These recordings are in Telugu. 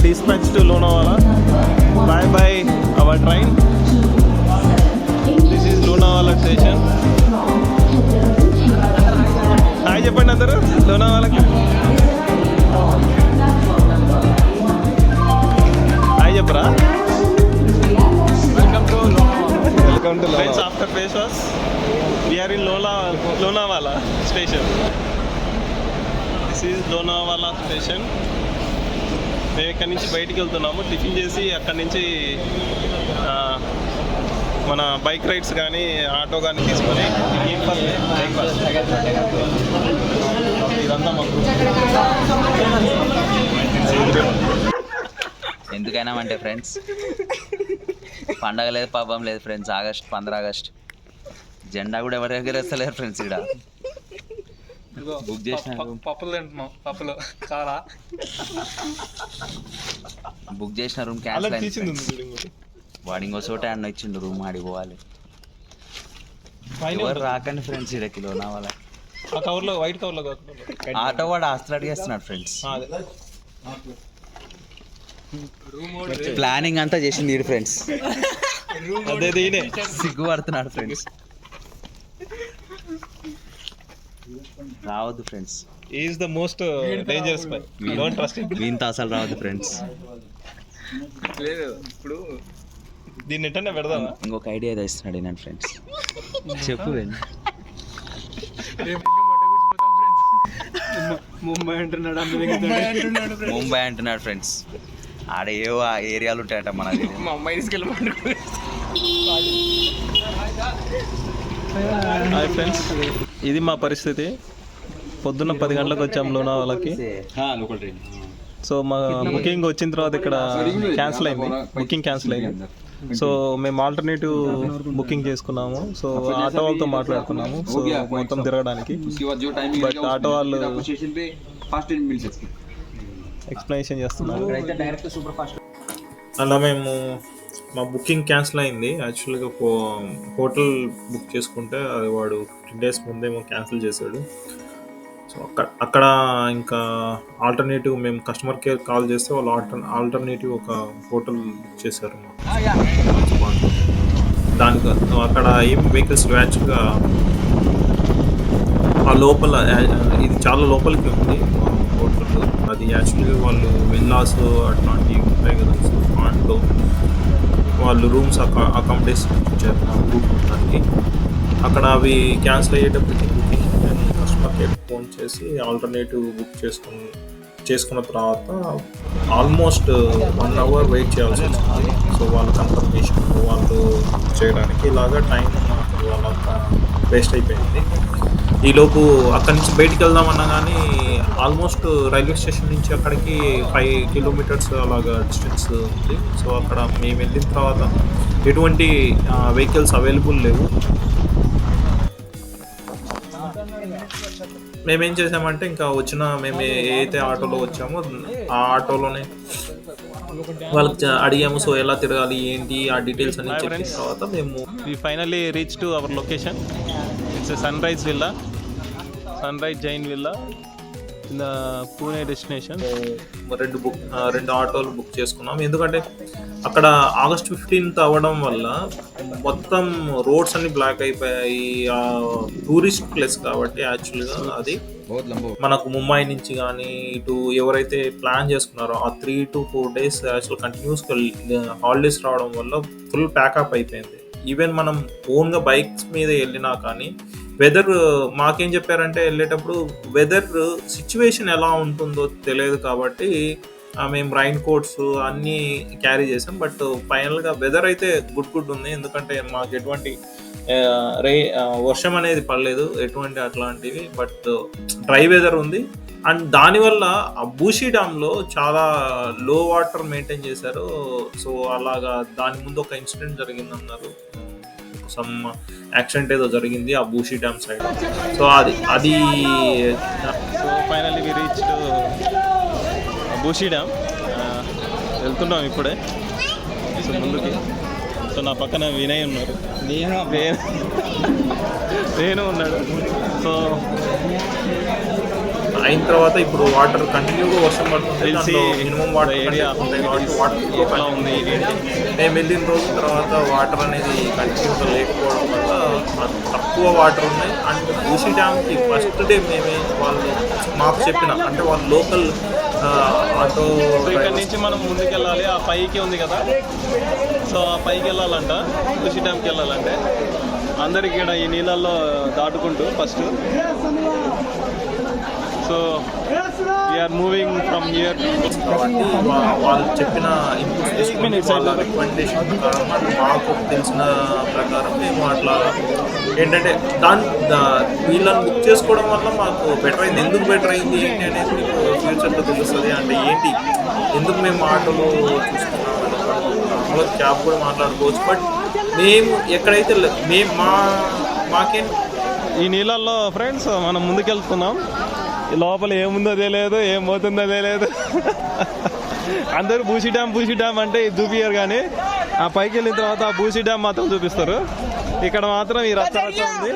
dispatched to Lonavala. Bye bye our train. This is Lonavala station. Hi చెప్పండి అందరూ లోనావాలాకి. హాయ్ చెప్పరా. Welcome to friends. After face wash we are in Lonavala station. This is Lonavala station. మేము ఇక్కడి నుంచి బయటికి వెళ్తున్నాము. టిఫిన్ చేసి అక్కడి నుంచి మన బైక్ రైడ్స్ కానీ ఆటో కానీ తీసుకొని ఇదంతా మాకు ఎందుకైనా అంటే ఫ్రెండ్స్ పండగ లేదు పాపం లేదు ఫ్రెండ్స్. 15 ఆగస్ట్ జెండా కూడా ఎవరి దగ్గర వస్తలేరు ఫ్రెండ్స్. ఇక్కడ బుక్ చేసిన పప్పులు తింటున్నాం. పప్పులు చాలా బుక్ చేసిన రూమ్ క్యాన్సిల్ అయింది. వాడు ఇంకో చోట అన్న ఇచ్చిండు రూమ్ ఆడికి పోవాలి. ఎవరు రాకండి ఫ్రెండ్స్ ఇక్కడికి లోనావాలా. ఆ కవర్లో వైట్ కవర్లో ఆటో వాడు ఆస్తులు అడిగేస్తున్నాడు ఫ్రెండ్స్. ప్లానింగ్ అంతా చేసింది మీరు ఫ్రెండ్స్. అదే దీనే సిగ్గుపడుతున్నాడు ఫ్రెండ్స్. రావద్దు friends. Is the most dangerous by. Don't trust him. వీంతో అసలు రావద్దు ఫ్రెండ్స్. లేదు ఇప్పుడు దీన్ని ఎట్టనే పెడదామా. ఇంకొక ఐడియా ఏదో ఇస్తున్నాడు నేను ఫ్రెండ్స్. చెప్పు ముంబై అంటున్నాడు. ముంబై అంటున్నాడు ఫ్రెండ్స్. ఆడ ఏవో ఆ ఏరియాలు ఉంటాయట మనకి. ముంబై తీసుకెళ్ళి హాయ్ ఫ్రెండ్స్, ఇది మా పరిస్థితి. పొద్దున్న 10 గంటలకు వచ్చాం లోనావాలాకి. సో మా బుకింగ్ వచ్చిన తర్వాత ఇక్కడ క్యాన్సిల్ అయింది. బుకింగ్ క్యాన్సిల్ అయింది. సో మేము ఆల్టర్నేటివ్ బుకింగ్ చేసుకున్నాము. సో ఆటో వాళ్ళతో మాట్లాడుకున్నాము. సో మొత్తం తిరగడానికి. బట్ ఆటో వాళ్ళు ఎక్స్ప్లెనేషన్ చేస్తున్నారు. అలా మేము మా బుకింగ్ క్యాన్సిల్ అయింది. యాక్చువల్గా హోటల్ బుక్ చేసుకుంటే అది వాడు 15 days ముందేమో క్యాన్సిల్ చేశాడు. సో అక్కడ ఇంకా ఆల్టర్నేటివ్ మేము కస్టమర్ కేర్ కాల్ చేస్తే వాళ్ళు ఆల్టర్నేటివ్ ఒక హోటల్ బుక్ చేశారు. దానికి అక్కడ ఏం వెహికల్స్ యాక్చువల్గా ఆ లోపల ఇది చాలా లోపలికి ఉంది హోటల్. అది యాక్చువల్గా వాళ్ళు విల్లాస్ అట్లాంటివి ఉంటాయి కదా. సో దాంట్లో వాళ్ళు రూమ్స్ అకామిడేషన్ ఇచ్చారు దానికి. అక్కడ అవి క్యాన్సిల్ అయ్యేటప్పటికి కస్టమర్ కేర్ ఫోన్ చేసి ఆల్టర్నేటివ్ బుక్ చేసుకున్న తర్వాత ఆల్మోస్ట్ 1 hour వెయిట్ చేయాల్సి వచ్చింది. సో వాళ్ళు కన్ఫర్మేషన్ వాళ్ళు చేయడానికి ఇలాగా టైం వాళ్ళంతా వేస్ట్ అయిపోయింది. ఈలోపు అక్కడి నుంచి బయటికి వెళ్దామన్నా కానీ ఆల్మోస్ట్ రైల్వే స్టేషన్ నుంచి అక్కడికి 5 kilometers అలాగా డిస్టెన్స్ ఉంది. సో అక్కడ మేము వెళ్ళిన తర్వాత ఎటువంటి వెహికల్స్ అవైలబుల్ లేవు. మేమేం చేసామంటే ఇంకా మేము ఏదైతే ఆటోలో వచ్చామో ఆ ఆటోలోనే వాళ్ళకి అడిగాము. సో ఎలా తిరగాలి ఏంటి ఆ డీటెయిల్స్ అన్ని చెప్పిన తర్వాత మేము finally reach to our location. It's sunrise Jain villa in Pune destination. 2 ఆటోలు బుక్ చేసుకున్నాం. ఎందుకంటే అక్కడ August 15th అవ్వడం వల్ల మొత్తం రోడ్స్ అన్ని బ్లాక్ అయిపోయాయి. టూరిస్ట్ ప్లేస్ కాబట్టి యాక్చువల్గా అది మనకు ముంబై నుంచి కానీ ఇటు ఎవరైతే ప్లాన్ చేసుకున్నారో ఆ 3 to 4 days యాక్చువల్ కంటిన్యూస్గా హాలిడేస్ రావడం వల్ల ఫుల్ ప్యాకప్ అయిపోయింది. ఈవెన్ మనం ఓన్గా బైక్స్ మీద వెళ్ళినా కానీ వెదర్ మాకేం చెప్పారంటే వెళ్ళేటప్పుడు వెదర్ సిచ్యువేషన్ ఎలా ఉంటుందో తెలియదు కాబట్టి మేము రైన్ కోట్స్ అన్నీ క్యారీ చేసాం. బట్ ఫైనల్గా వెదర్ అయితే గుడ్ ఉంది. ఎందుకంటే మాకు ఎటువంటి వర్షం అనేది పడలేదు ఎటువంటి అట్లాంటివి. బట్ డ్రై వెదర్ ఉంది. అండ్ దానివల్ల ఆ బూషీ డ్యామ్లో చాలా లో వాటర్ మెయింటైన్ చేశారు. సో అలాగా దాని ముందు ఒక ఇన్సిడెంట్ జరిగిందన్నారు. సమ్ యాక్సిడెంట్ ఏదో జరిగింది ఆ బూషీ డ్యామ్ సైడ్. సో అది so finally we reach Bhushi dam. వెళ్తున్నాం ఇప్పుడే. సో ముందుకి. సో నా పక్కన వినయ్ ఉన్నారు. నేను ఉన్నాడు. సో అయిన తర్వాత ఇప్పుడు వాటర్ కంటిన్యూగా వర్షం పడుతుంది, దాంట్లో మినిమం వాటర్ ఉంటాయి కాబట్టి వాటర్ ఉంది. మేము వెళ్ళిన రోజు తర్వాత వాటర్ అనేది కంటిన్యూగా లేకపోవడం వల్ల తక్కువ వాటర్ ఉన్నాయి. అండ్ బూసి డ్యామ్కి ఫస్ట్ డే మేమే వాళ్ళు మాకు చెప్పిన అంటే వాళ్ళు లోకల్ ఆటో ఇక్కడ నుంచి మనం ముందుకెళ్ళాలి, ఆ పైకి ఉంది కదా, సో ఆ పైకి వెళ్ళాలంట, బూసి డ్యామ్కి వెళ్ళాలంటే అందరికి ఇక్కడ ఈ నీళ్ళల్లో దాటుకుంటూ first. So we are moving from here. కాబట్టి వాళ్ళు చెప్పిన ఇన్పుట్స్ తీసుకుని వాళ్ళ రికమెండేషన్ ప్రకారం మాకు తెలిసిన ప్రకారం మేము అట్లా ఏంటంటే వీళ్ళని బుక్ చేసుకోవడం వల్ల మాకు బెటర్ అయింది. ఎందుకు బెటర్ అయింది ఏంటి అనేది మీకు ఫ్యూచర్లో తెలుస్తుంది. అంటే ఏంటి ఎందుకు మేము ఆటోలో చూసుకున్నాం, క్యాబ్ కూడా మాట్లాడుకోవచ్చు. బట్ మేము ఎక్కడైతే మాకేం ఈ నీళ్ళల్లో ఫ్రెండ్స్ మనం ముందుకెళ్తున్నాం, లోపల ఏముందో తెలియదు, ఏం పోతుందో తెలియదు. అందరూ బూసి డ్యామ్ అంటే ఇది చూపియ్యారు, కానీ ఆ పైకి వెళ్ళిన తర్వాత ఆ బూసి డ్యామ్ మాత్రం చూపిస్తారు. ఇక్కడ మాత్రం ఈ రచ్చ ఉంది.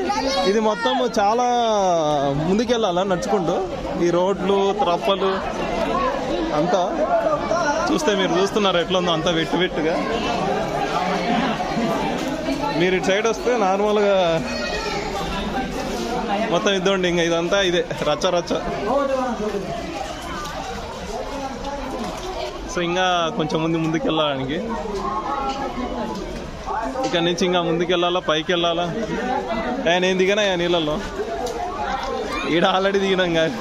ఇది మొత్తం చాలా ముందుకెళ్ళాలా నడుచుకుంటూ, ఈ రోడ్లు త్రప్పలు అంతా చూస్తే మీరు చూస్తున్నారు ఎట్లా ఉందో, అంతా వెట్టుగా. మీరు ఇటు సైడ్ వస్తే నార్మల్గా మొత్తం ఇద్దండి, ఇంకా ఇదంతా ఇదే రచ్చ. సో ఇంకా కొంచెం ముందుకు వెళ్ళడానికి, ఇక్కడ నుంచి ఇంకా ముందుకెళ్ళాలా, పైకి వెళ్ళాలా. నేను దిగానా నీళ్ళల్లో, ఈడ ఆల్రెడీ దిగినాం కానీ.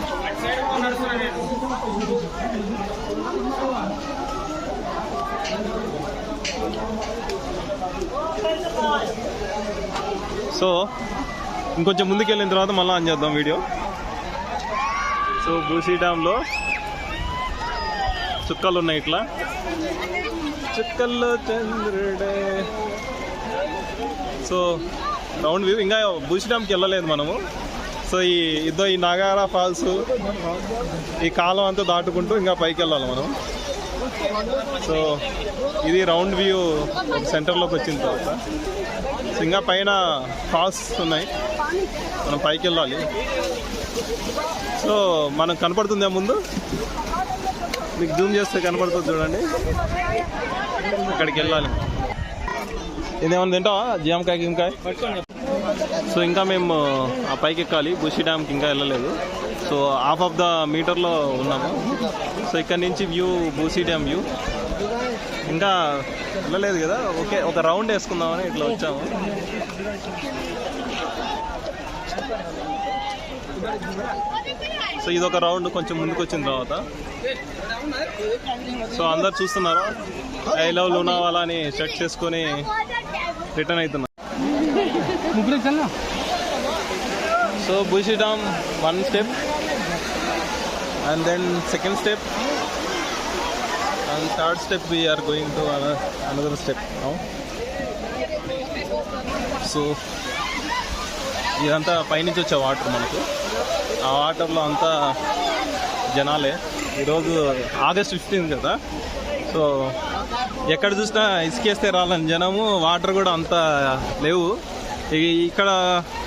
సో ఇంకొంచెం ముందుకు వెళ్ళిన తర్వాత మళ్ళీ ఆన్ చేద్దాం వీడియో. సో బూసి డ్యామ్లో చుక్కలు ఉన్నాయి, ఇట్లా చుక్కల్లో చంద్రుడే. So round view. ఇంకా బూసి డ్యామ్కి వెళ్ళలేదు మనము. సో ఈ నాగారా ఫాల్స్, ఈ కాలం అంతా దాటుకుంటూ ఇంకా పైకి వెళ్ళాలి మనం. సో ఇది రౌండ్ వ్యూ సెంటర్లోకి వచ్చిన తర్వాత. సో ఇంకా పైన ఫాల్స్ ఉన్నాయి, మనం పైకి వెళ్ళాలి. సో మనకు కనపడుతుందే ముందు, మీకు జూమ్ చేస్తే కనపడుతుంది చూడండి, అక్కడికి వెళ్ళాలి. ఇదేమన్నా తింటావా, జామకాయ గిమకాయ? సో ఇంకా మేము ఆ పైకి ఎక్కాలి, బూసి డ్యామ్కి ఇంకా వెళ్ళలేదు. సో హాఫ్ ఆఫ్ ద మీటర్లో ఉన్నాము. సో ఇక్కడ నుంచి వ్యూ బూసి డ్యామ్ వ్యూ. ఇంకా వెళ్ళలేదు కదా, ఓకే ఒక రౌండ్ వేసుకుందామని ఇట్లా వచ్చాము. సో ఇదొక రౌండ్ కొంచెం ముందుకు వచ్చిన తర్వాత. సో అందరు చూస్తున్నారా, ఐ లవ్ లోనావాలా అని షర్ట్ చేసుకొని రిటర్న్ అవుతున్నా. So Bhushi dam one step, and then second step, and third step we are going to another step now. So ఇదంతా పైనుంచి వచ్చే వాటర్ మనకు, ఆ వాటర్లో అంతా జనాలే. ఈరోజు ఆగస్ట్ 15 కదా, సో ఎక్కడ చూసినా ఇసుకేస్తే రాలని జనము, వాటర్ కూడా అంత లేవు. ఇక్కడ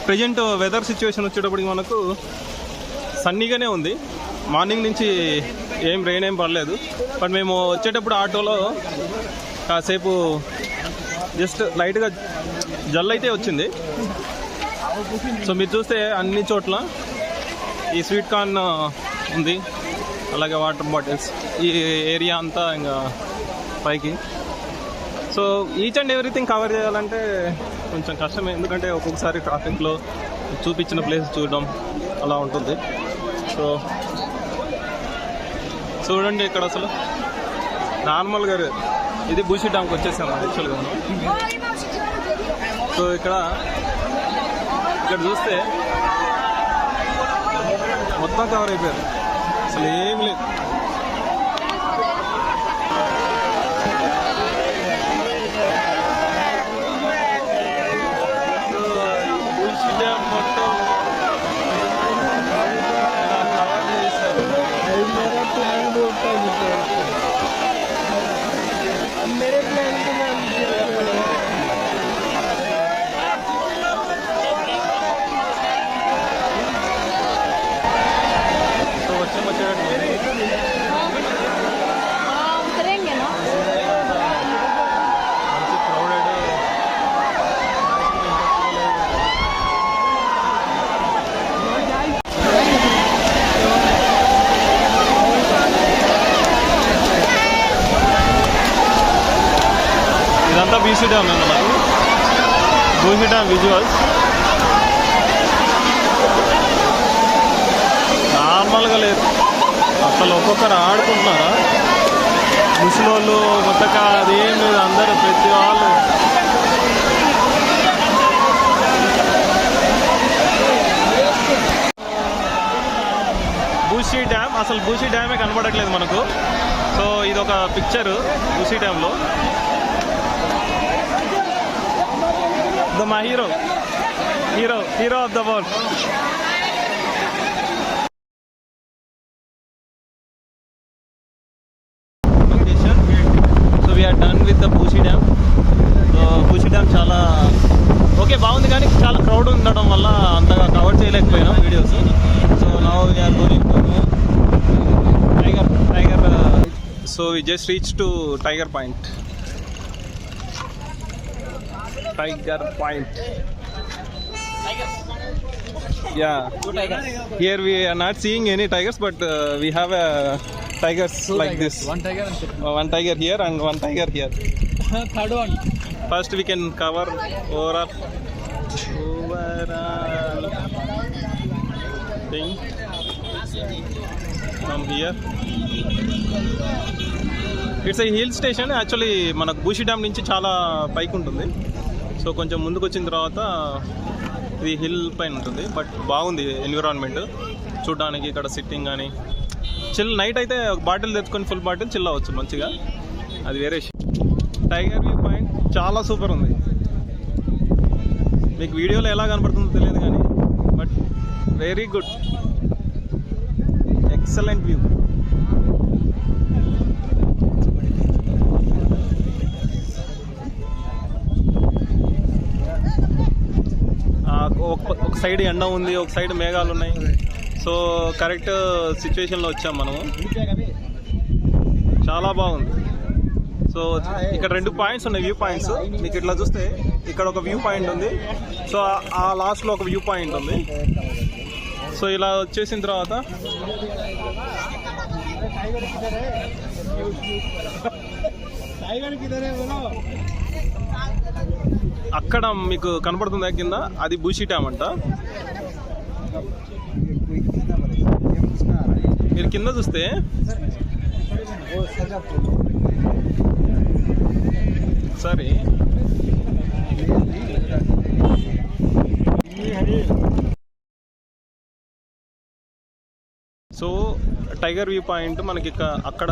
ప్రజెంట్ వెదర్ సిచ్యువేషన్ వచ్చేటప్పటికి మనకు సన్నీగానే ఉంది. మార్నింగ్ నుంచి రెయిన్ ఏం పడలేదు. బట్ మేము వచ్చేటప్పుడు ఆటోలో కాసేపు జస్ట్ లైట్గా జల్ అయితే వచ్చింది. సో మీరు చూస్తే అన్ని చోట్ల ఈ స్వీట్ కార్న్ ఉంది, అలాగే వాటర్ బాటిల్స్, ఈ ఏరియా అంతా ఇంకా పైకి. So each and everything cover చేయాలంటే కొంచెం కష్టమే, ఎందుకంటే ఒక్కొక్కసారి ట్రాఫిక్లో చూపించిన ప్లేస్ చూడడం అలా ఉంటుంది. సో చూడండి ఇక్కడ అసలు నార్మల్గా ఇది బూసి డ్యామ్కి వచ్చేసాము యాక్చువల్గా మనం. సో ఇక్కడ చూస్తే మొత్తం కవర్ అయిపోయారు, అసలు ఏం లేదు. బూసి డ్యామ్ మొత్తం కవర్ చేశారు. मेरे प्लान के नाम ఇదంతా బీసీ డ్యామ్ మనకు బూసీ డ్యామ్ విజువల్స్. నార్మల్గా లేదు అసలు, ఒక్కొక్కరు ఆడుకుంటున్నారా ముసలోళ్ళు కొత్తగా, అదేం లేదు, అందరూ ప్రతి వాళ్ళు బూసీ డ్యామ్. అసలు బూసీ డ్యామే కనబడట్లేదు మనకు. సో ఇది ఒక పిక్చరు బూసీ డ్యామ్లో. మా hero of the world. So we are done with the Bhushi dam. So Bhushi dam చాలా ఓకే బాగుంది, కానీ చాలా క్రౌడ్ ఉండడం వల్ల అంతగా కవర్ చేయలేకపోయినాం videos. So now we are going to Tiger. So we just reach to Tiger Point. Yeah, here we are not seeing any tigers, but we have tigers like this. One tiger here and one tiger here. Third one. First we can cover overall thing from here. It's a hill station actually. మనకు బూషి డ్యామ్ నుంచి చాలా పైకి ఉంటుంది. సో కొంచెం ముందుకు వచ్చిన తర్వాత ఇది హిల్ పైన ఉంటుంది. బట్ బాగుంది ఎన్విరాన్మెంట్ చూడడానికి. ఇక్కడ సిట్టింగ్ కానీ చిల్. నైట్ అయితే ఒక బాటిల్ తెచ్చుకొని ఫుల్ బాటిల్ చిల్ అవ్వచ్చు మంచిగా, అది వేరే. టైగర్ వ్యూ పాయింట్ చాలా సూపర్ ఉంది. మీకు వీడియోలో ఎలా కనపడుతుందో తెలియదు కానీ, but very good, excellent view. ఒక సైడ్ ఎండ ఉంది, ఒక సైడ్ మేఘాలు ఉన్నాయి. సో కరెక్ట్ సిచ్యువేషన్లో వచ్చాం మనము. చాలా బాగుంది. సో ఇక్కడ 2 పాయింట్స్ ఉన్నాయి, వ్యూ పాయింట్స్. మీకు ఇట్లా చూస్తే ఇక్కడ ఒక వ్యూ పాయింట్ ఉంది. సో ఆ లాస్ట్లో ఒక వ్యూ పాయింట్ ఉంది. సో ఇలా వచ్చేసిన తర్వాత అక్కడ మీకు కనపడుతుంది కింద, అది బూషి డ్యామ్ అంట. మీరు కింద చూస్తే సరే సో టైగర్ వ్యూ పాయింట్ మనకి అక్కడ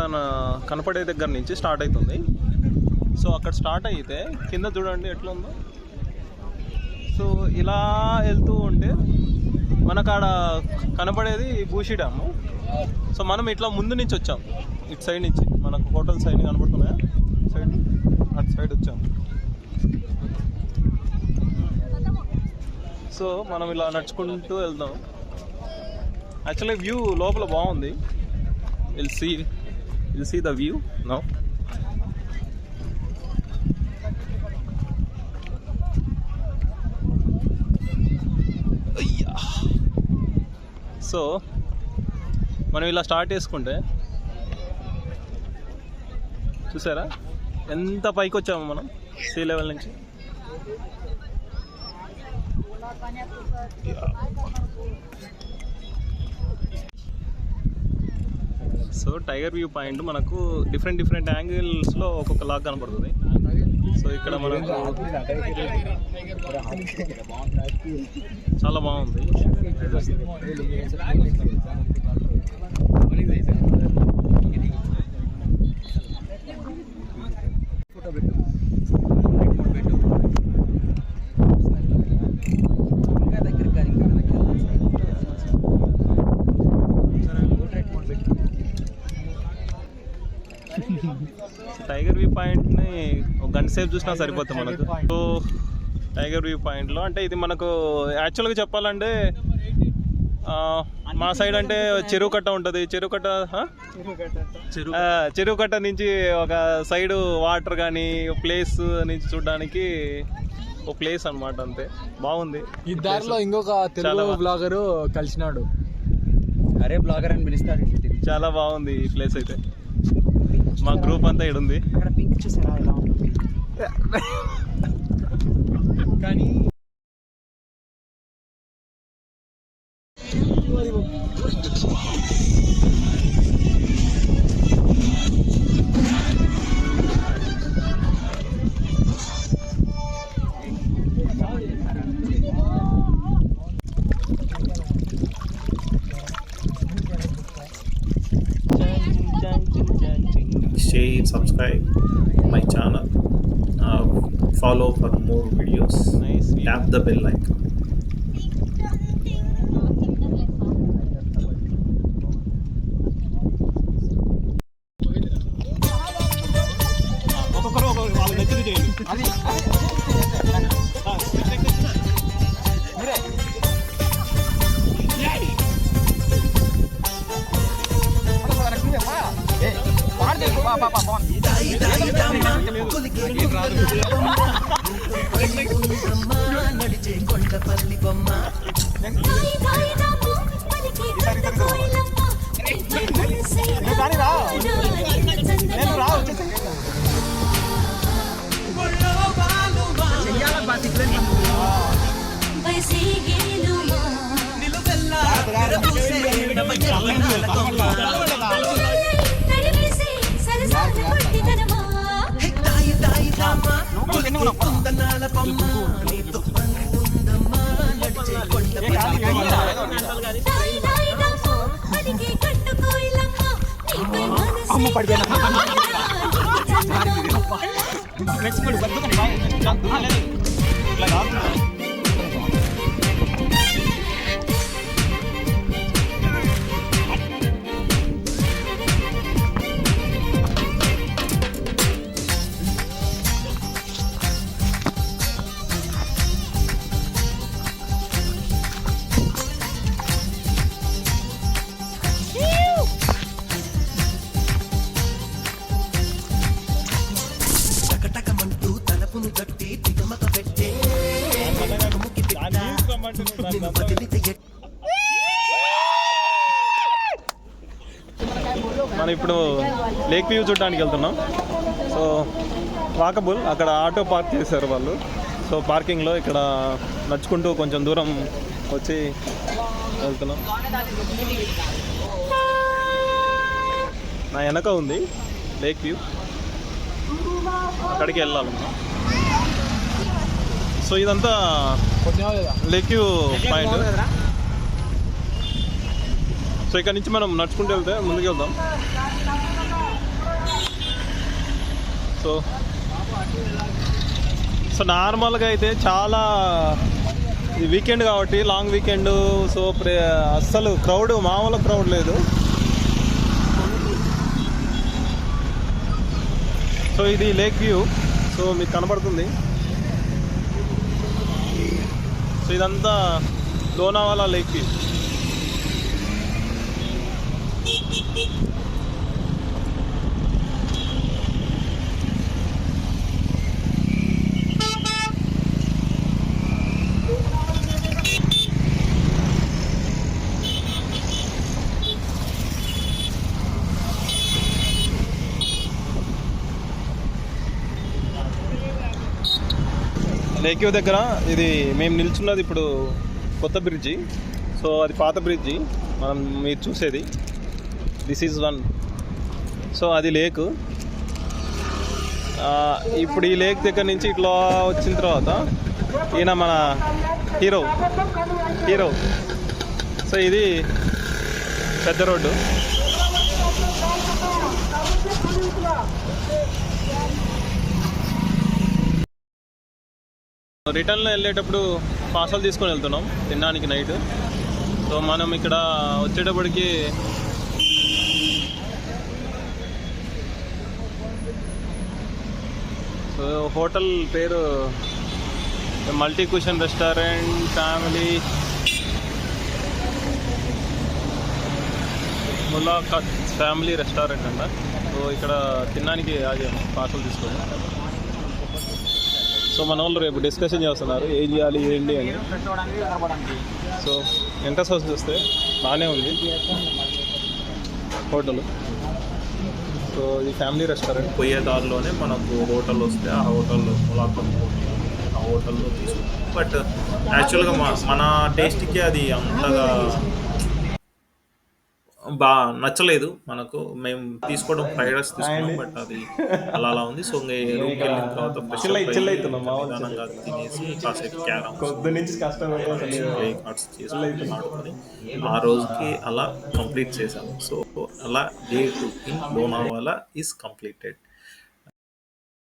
కనపడే దగ్గర నుంచి స్టార్ట్ అవుతుంది. సో అక్కడ స్టార్ట్ అయితే కింద చూడండి ఎట్లా ఉందో. సో ఇలా వెళ్తూ ఉంటే మనకు ఆడ కనపడేది బూషి డ్యాము. సో మనం ఇట్లా ముందు నుంచి వచ్చాం, ఇటు సైడ్ నుంచి మనకు హోటల్ సైడ్ కనపడుతున్నాయా, సైడ్ అటు సైడ్ వచ్చాం. సో మనం ఇలా నడుచుకుంటూ వెళ్దాం. యాక్చువల్లీ వ్యూ లోపల బాగుంది. Will see the view now. So మనం ఇలా స్టార్ట్ చేసుకుంటే చూసారా ఎంత పైకి వచ్చాము మనం సీ లెవెల్ నుంచి. సో టైగర్ వ్యూ పాయింట్ మనకు డిఫరెంట్ యాంగిల్స్లో ఒక్కొక్క లాగా కనపడుతుంది. సో ఇక్కడ మనకు చాలా బాగుంది. టైగర్ వ్యూ పాయింట్ని ఒక గంట సేపు చూసినా సరిపోతుంది మనకు. సో టైగర్ వ్యూ పాయింట్లో అంటే ఇది మనకు యాక్చువల్గా చెప్పాలంటే మా సైడ్ అంటే చెరువు కట్ట ఉంటుంది. చెరువు కట్ట నుంచి ఒక సైడు వాటర్ కానీ ప్లేస్ నుంచి చూడడానికి ఒక ప్లేస్ అన్నమాట. అంతే బాగుంది. ఈ దారిలో ఇంకొక తెలుగు బ్లాగరు కలిసినాడు. అరే బ్లాగర్ అని పిలుస్తాడు. చాలా బాగుంది ఈ ప్లేస్ అయితే. మా గ్రూప్ అంతా ఇక్కడ ఉంది. కానీ share, subscribe my channel, follow for more videos, Nice. tap the bell icon. ఒక్కొక్కరు వాళ్ళకి నచ్చింది చేయండి. మనం ఇప్పుడు లేక్ వ్యూ చూడడానికి వెళ్తున్నాం. సో వాకబుల్, అక్కడ ఆటో పార్క్ చేశారు వాళ్ళు. సో పార్కింగ్లో ఇక్కడ నడుచుకుంటూ కొంచెం దూరం వచ్చి వెళ్తున్నాం. నా వెనక ఉంది లేక్ వ్యూ, అక్కడికి వెళ్ళాలి. సో ఇదంతా లేక్ వ్యూ పాయింట్. సో ఇక్కడ నుంచి మనం నడుచుకుంటూ వెళ్తే ముందుకు వెళ్దాం. సో నార్మల్గా అయితే చాలా ఇది వీకెండ్ కాబట్టి, లాంగ్ వీకెండ్, సో అస్సలు క్రౌడ్, మామూలు క్రౌడ్ లేదు. సో ఇది లేక్ వ్యూ, సో మీకు కనబడుతుంది. సో ఇదంతా Lonavala lake view. Lake view దగ్గర ఇది మేము నిల్చున్నది ఇప్పుడు కొత్త బ్రిడ్జి. సో అది పాత బ్రిడ్జి మనం మీరు చూసేది. This is one. సో అది లేక్. ఇప్పుడు ఈ లేక్ దగ్గర నుంచి ఇట్లా వచ్చిన తర్వాత ఈయన మన హీరో. సో ఇది పెద్ద రోడ్డు. రిటర్న్లో వెళ్ళేటప్పుడు పార్సల్ తీసుకొని వెళ్తున్నాం తినడానికి నైట్. సో మనం ఇక్కడ వచ్చేటప్పటికి సో హోటల్ పేరు multi cushion restaurant family Mulaqat family restaurant అంట. సో ఇక్కడ తినడానికి పార్సల్ తీసుకొని. సో మన వాళ్ళు రేపు డిస్కషన్ చేస్తున్నారు ఏం చేయాలి ఏంటి అని. సో ఎంట్రన్స్ హౌస్ చూస్తే బాగానే ఉంది హోటల్. సో ఇది ఫ్యామిలీ రెస్టారెంట్. పోయే దారిలోనే మనకు హోటల్ వస్తే ఆ హోటల్లో ములాఖం హోటల్ ఆ హోటల్లో తీసుకున్నాం. బట్ యాక్చువల్గా మన టేస్ట్కి అది అంతగా నచ్చలేదు మనకు. మేము తీసుకోవడం ఫ్రైడ్ రైస్ తీసుకున్నాం, బట్ అది అలా ఉంది. సో ఇంకా రూమ్కి వెళ్ళిన తర్వాత ఫ్రెష్ అప్ చిల్ అయ్యి అవుతున్నాం మా వాళ్ళు నిదానంగా తినేసి కాసేపు క్యారమ్స్ పొద్దు నుంచి కష్టపడి ప్లే కార్డ్స్ చేసుకొని ఆడుకొని ఆ రోజుకి అలా కంప్లీట్ చేశాము. సో అలా day 2 in Lonavala is completed.